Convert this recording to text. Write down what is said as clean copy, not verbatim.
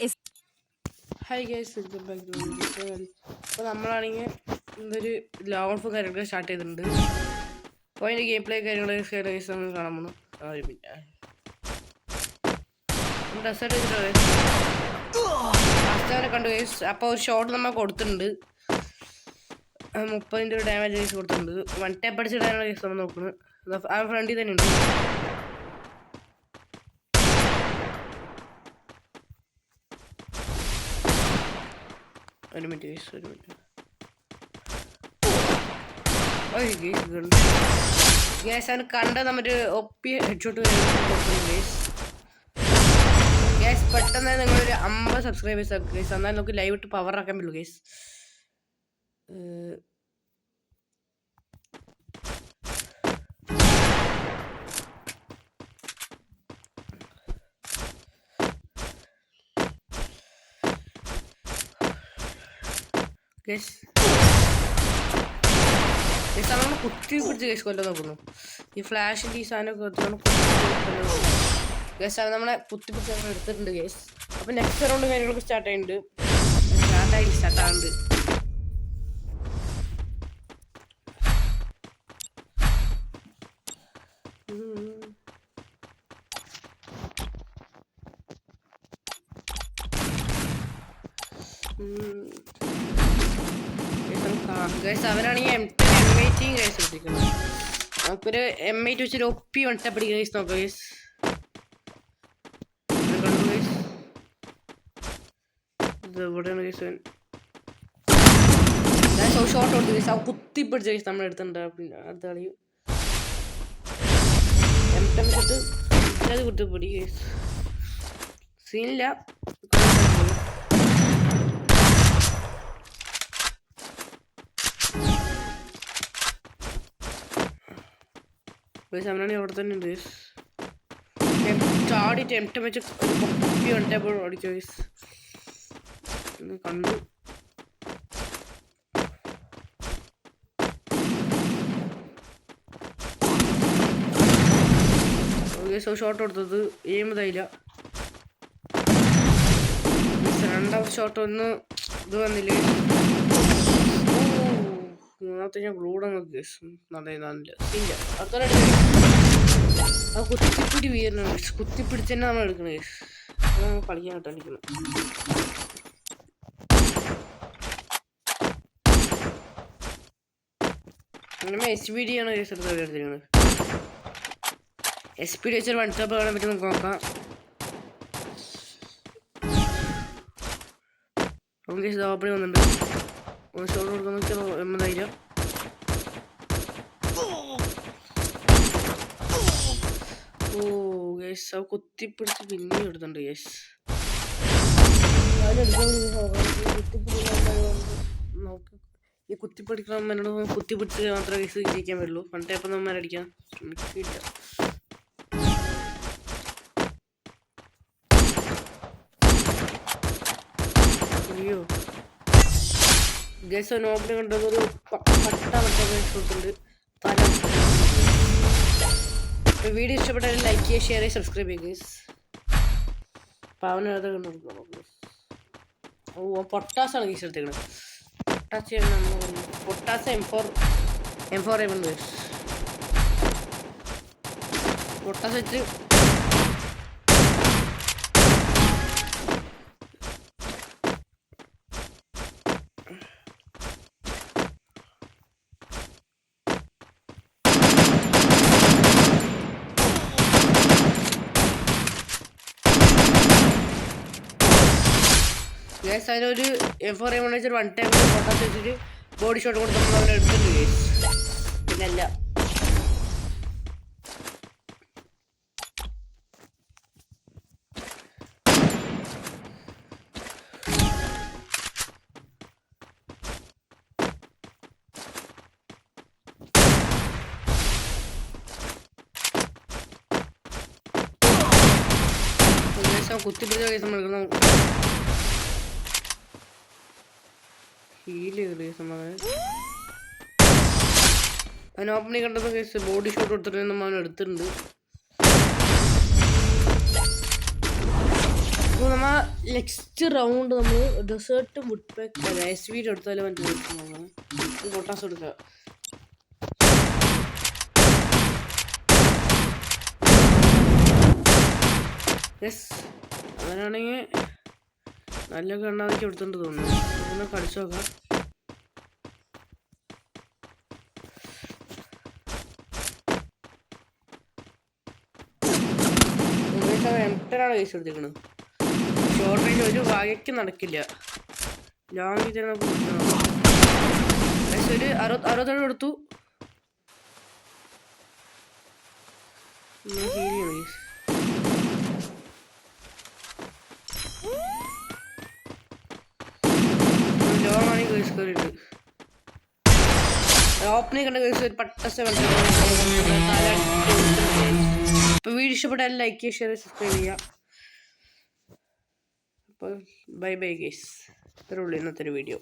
is. Hi guys, welcome back to my channel. അപ്പോൾ നമ്മളാണെങ്കിൽ ഇന്നൊരു ലോഗ് കാര്യങ്ങളൊക്കെ സ്റ്റാർട്ട് ചെയ്തിട്ടുണ്ട്. അപ്പോൾ അതിൻ്റെ ഗെയിം പ്ലേ കാര്യങ്ങളൊക്കെ നമ്മൾ കാണാൻ പോകുന്നു. ഡെസേർട്ട് ചെയ്തിട്ട് കണ്ടു ഗൈസ്. അപ്പോൾ ഒരു ഷോട്ട് നമ്മൾ കൊടുത്തിട്ടുണ്ട്. 30 ഡാമേജ് ഗൈസ് കൊടുത്തിട്ടുണ്ട്. 1 ടാപ്പ് അടിച്ചിട്ടാണ് ഗൈസ് നമ്മൾ നോക്കുന്നത്. ആ ഫ്രണ്ടിൽ തന്നെ ഉണ്ട്. ഒരു മിനിറ്റ് ഗൈസ്, ഒരു മിനിറ്റ്. ഗ്യാസ് അവന് കണ്ട നമ്മൊരു ഒപ്പി ഹെഡ്ഷോട്ട് ഗ്യാസ് പെട്ടെന്ന് നിങ്ങളൊരു 50 സബ്സ്ക്രൈബേഴ്സ് ഗൈസ്. എന്നാൽ നമുക്ക് ലൈവ് ഇട്ട് പവർ ആക്കാൻ പറ്റുള്ളൂ ഗൈസ്. നമ്മൾ കുത്തി പിടിച്ച് കേസ് കൊല്ലാൻ നോക്കുന്നു. ഈ ഫ്ലാഷിൻ്റെ ഈ സാധനമൊക്കെ ഗേസ് അത് നമ്മളെ കുത്തി പിടിച്ച് നമ്മൾ എടുത്തിട്ടുണ്ട് ഗേസ്. അപ്പം നെക്സ്റ്റ് റൗണ്ട് കാര്യങ്ങളൊക്കെ സ്റ്റാർട്ടായിട്ടുണ്ട്. സ്റ്റാർട്ടാകുന്നുണ്ട്. അവരാണെങ്കിൽ M18 കേസ് എടുത്തിരിക്കുന്നത്. നമുക്കൊരു M8 വെച്ചൊരു ഒപ്പി വട്ടപ്പടി കേസ് നോക്കാം കേസ്. ഇതെവിടെയാണ് കേസ്? ഞാൻ ഷോട്ട് കൊടുത്തു കേസ്. ആ കുത്തി പിടിച്ച കേസ് നമ്മൾ എടുത്തിട്ടുണ്ട്. പിന്നെ അടുത്ത കളി M10 വെച്ചിട്ട് അത് കുത്തി പിടി കേസ്. സീനില്ല. അവനാണ് അവിടെ തന്നെ ഉണ്ട്. ചാടിയിട്ട് M10 വെച്ച് കുപ്പി വണ്ടപ്പോൾ ഓടിക്കോ കണ്ടു. ഷോട്ട് കൊടുത്തത് ഏമതായില്ല. രണ്ടാമത്തെ ഷോട്ട് ഒന്ന് ഇത് വന്നില്ലേ. മൂന്നാമത്തെ ഞാൻ ഗ്ലൂഡങ്ങ് നടന്നില്ല. ആ കുത്തിപ്പിടി വീരണം. കുത്തിപ്പിടിച്ച് തന്നെ നമ്മൾ എടുക്കണ കേസ്. അത് നമ്മൾ കളിക്കാനായിട്ട് അടിക്കണം. നമ്മൾ SPD ആണ് കേസ് എടുത്ത് എടുത്തിരിക്കുന്നത്. SPD വെച്ചൊരു 1 ടാപ്പ് കാണാൻ പറ്റും. നമുക്ക് നോക്കാം. കേസ് ഓപ്പണി വന്നിട്ടുണ്ട്. ഷോട്ട് കൊടുക്കുന്ന വെച്ചാൽ എമ്മതായില്ല. ഗേസ് കുത്തിപ്പിടിച്ച് പിന്നെ എടുത്തുണ്ട് ഗേസ്. ഈ കുത്തിപ്പിടിക്കണം എന്നോട് കുത്തിപ്പിടിച്ച് മാത്രമേ ഗേസ് ജയിക്കാൻ പറ്റുള്ളൂ. പണ്ടേ ഇപ്പം നമ്മൾ അടിക്കാൻ ശ്രമിക്കില്ല. അയ്യോ ഗേസ് നോബിനെ കണ്ടത് ഒരു പട്ട കൊടുത്തിട്ടുണ്ട്. വീഡിയോ ഇഷ്ടപ്പെട്ടാൽ ലൈക്ക് ചെയ്യുക, ഷെയർ ചെയ്യുക, സബ്സ്ക്രൈബ് ചെയ്യുക ഗേസ്. പാവന പൊട്ടാസാണ് ഗേസ് എടുത്തേക്കണത്. പൊട്ടാസ് M4 guys. പൊട്ടാസ് വെച്ച് ഗേസ് അതിനൊരു M4 വെച്ചൊരു 1 ടൈപ്പ് പൊട്ടാസ് വെച്ചിട്ട് ബോഡി ഷോട്ട് കൊടുത്ത് നമ്മൾ അവനെ എടുത്തിട്ടുണ്ട് ഗേസ്. പിന്നല്ല കുത്തിപ്പിടിച്ച കേസ് നമ്മൾ ഹീൽ ചെയ്തില്ല. അവൻ ഓപ്പണിങ് കണ്ടപ്പോൾ കേസ് ബോഡി ഷോട്ട് കൊടുത്തിട്ട് നമ്മൾ അവൻ എടുത്തിട്ടുണ്ട്. അപ്പോൾ നമ്മൾ നെക്സ്റ്റ് റൗണ്ട് നമ്മൾ ഡെസേർട്ട് വുഡ് പാക്ക് എസ് വീട് എടുത്താലും മറ്റേ പൊട്ടാസ് എടുക്കുക. യെസ്, അങ്ങനെയാണെങ്കിൽ നല്ല കണ്ണാതൊക്കെ എടുത്തോണ്ട് തോന്നുന്നു. ഒന്ന് കളിച്ചു നോക്കാം. എംട്ടനാണ് കേസ് എടുത്തിരിക്കുന്നത്. ഷോർട്ട് റേഞ്ച് ഒരു വകയ്ക്ക് നടക്കില്ല. ലോങ് തന്നെ ഒരു 60 കൊടുത്തു. ലോങ് ആണ് കേസ് കയറിയിട്ട് ഓപ്പണിൽ കണ്ട കേസ് ഒരു പട്ടസ. അപ്പോൾ വീഡിയോ ഇഷ്ടപ്പെട്ടാൽ ലൈക്ക് ചെയ്യുക, ഷെയർ, സബ്സ്ക്രൈബ് ചെയ്യുക. അപ്പോൾ ബൈ ബൈ ഗൈസ്. ഇത്രേ ഉള്ളൂ ഇന്നത്തെ ഒരു വീഡിയോ.